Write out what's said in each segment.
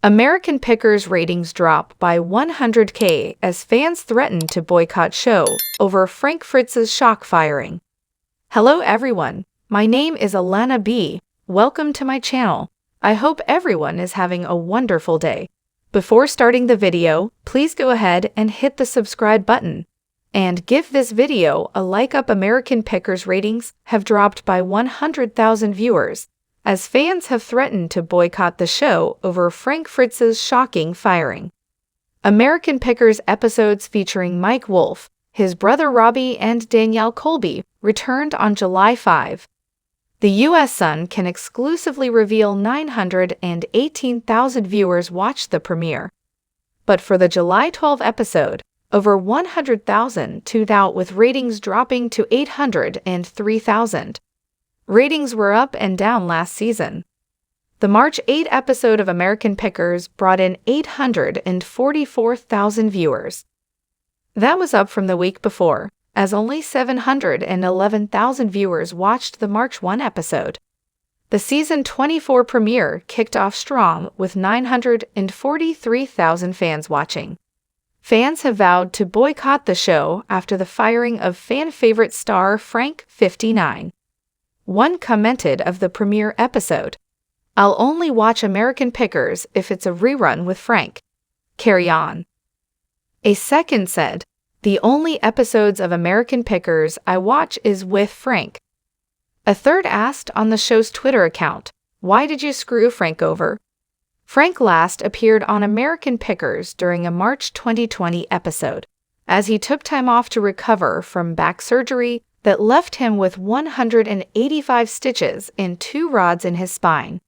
Americanpickers ratings drop by 100K as fans threaten to boycott show over Frank Fritz's shock firing. Hello everyone, my name is Alana B. Welcome to my channel. I hope everyone is having a wonderful day. Before starting the video, please go ahead and hit the subscribe button. And give this video a like up. Americanpickers ratings have dropped by 100,000 viewers, as fans have threatened to boycott the show over Frank Fritz's shocking firing. Americanpickers episodes featuring Mike Wolfe, his brother Robbie, and Danielle Colby returned on July 5. The U.S. Sun can exclusively reveal 918,000 viewers watched the premiere. But for the July 12 episode, over 100,000 tuned out, with ratings dropping to 803,000. Ratings were up and down last season. The March 8 episode of Americanpickers brought in 844,000 viewers. That was up from the week before, as only 711,000 viewers watched the March 1 episode. The season 24 premiere kicked off strong with 943,000 fans watching. Fans have vowed to boycott the show after the firing of fan-favorite star Frank 59. One commented of the premiere episode, "I'll only watch Americanpickers if it's a rerun with Frank. Carry on." A second said, "The only episodes of Americanpickers I watch is with Frank." A third asked on the show's Twitter account, "Why did you screw Frank over?" Frank last appeared on Americanpickers during a March 2020 episode, as he took time off to recover from back surgery that left him with 185 stitches and 2 rods in his spine.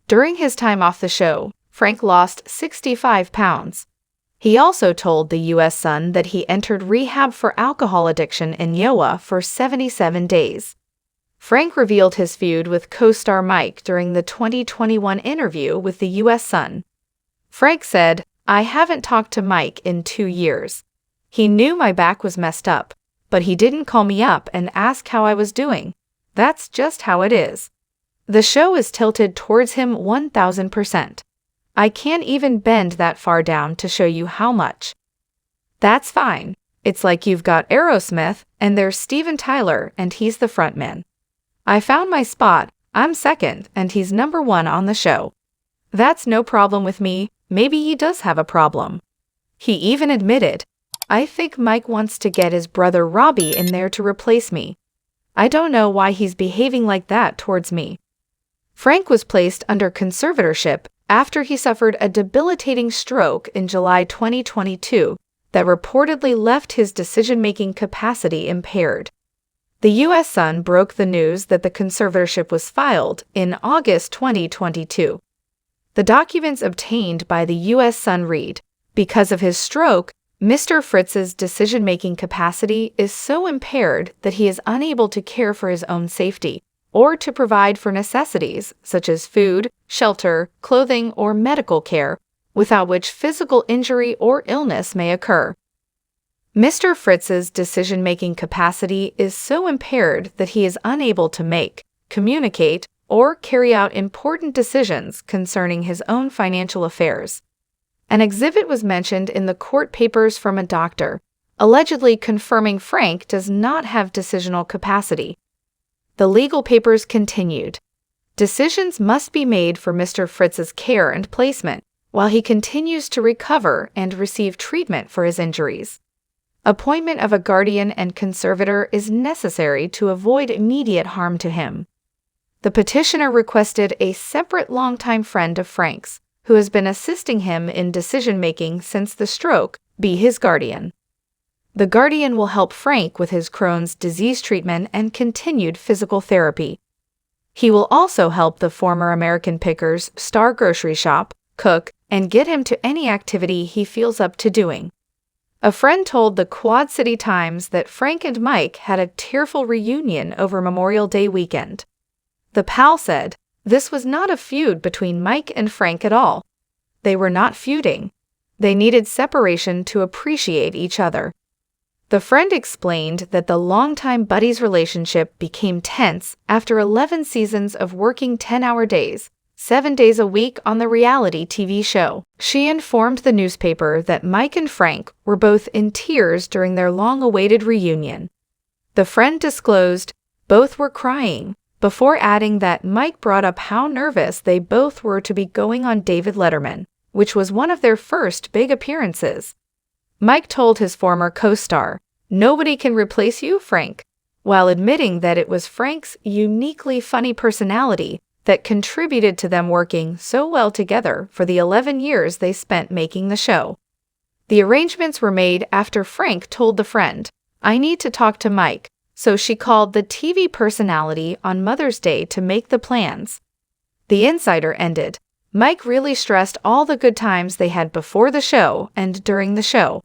During his time off the show, Frank lost 65 pounds. He also told the U.S. Sun that he entered rehab for alcohol addiction in Iowa for 77 days. Frank revealed his feud with co-star Mike during the 2021 interview with the U.S. Sun. Frank said, "I haven't talked to Mike in 2 years. He knew my back was messed up, but he didn't call me up and ask how I was doing. That's just how it is." The show is tilted towards him 1,000%. "I can't even bend that far down to show you how much." "That's fine. It's like you've got Aerosmith, and there's Steven Tyler, and he's the frontman. I found my spot, I'm second, and he's number 1 on the show. That's no problem with me. Maybe he does have a problem." He even admitted, "I think Mike wants to get his brother Robbie in there to replace me. I don't know why he's behaving like that towards me." Frank was placed under conservatorship after he suffered a debilitating stroke in July 2022 that reportedly left his decision-making capacity impaired. The U.S. Sun broke the news that the conservatorship was filed in August 2022. The documents obtained by the U.S. Sun read, "Because of his stroke, Mr. Fritz's decision-making capacity is so impaired that he is unable to care for his own safety or to provide for necessities such as food, shelter, clothing, or medical care, without which physical injury or illness may occur. Mr. Fritz's decision-making capacity is so impaired that he is unable to make, communicate, or carry out important decisions concerning his own financial affairs." An exhibit was mentioned in the court papers from a doctor, allegedly confirming Frank does not have decisional capacity. The legal papers continued, "Decisions must be made for Mr. Fritz's care and placement while he continues to recover and receive treatment for his injuries. Appointment of a guardian and conservator is necessary to avoid immediate harm to him." The petitioner requested a separate longtime friend of Frank's, who has been assisting him in decision-making since the stroke, be his guardian. The guardian will help Frank with his Crohn's disease treatment and continued physical therapy. He will also help the former Americanpickers star grocery shop, cook, and get him to any activity he feels up to doing. A friend told the Quad City Times that Frank and Mike had a tearful reunion over Memorial Day weekend. The pal said, "This was not a feud between Mike and Frank at all. They were not feuding. They needed separation to appreciate each other." The friend explained that the longtime buddies' relationship became tense after 11 seasons of working 10-hour days, 7 days a week on the reality TV show. She informed the newspaper that Mike and Frank were both in tears during their long-awaited reunion. The friend disclosed both were crying, before adding that Mike brought up how nervous they both were to be going on David Letterman, which was one of their first big appearances. Mike told his former co-star, "Nobody can replace you, Frank," while admitting that it was Frank's uniquely funny personality that contributed to them working so well together for the 11 years they spent making the show. The arrangements were made after Frank told the friend, "I need to talk to Mike," so she called the TV personality on Mother's Day to make the plans. The insider ended, "Mike really stressed all the good times they had before the show and during the show.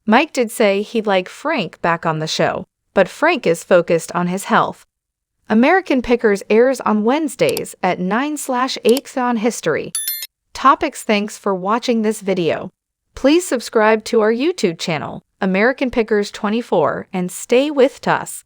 Mike did say he'd like Frank back on the show, but Frank is focused on his health." American Pickers airs on Wednesdays at 9/8 on History. Topics. Thanks for watching this video. Please subscribe to our YouTube channel, American Pickers 24, and stay with us.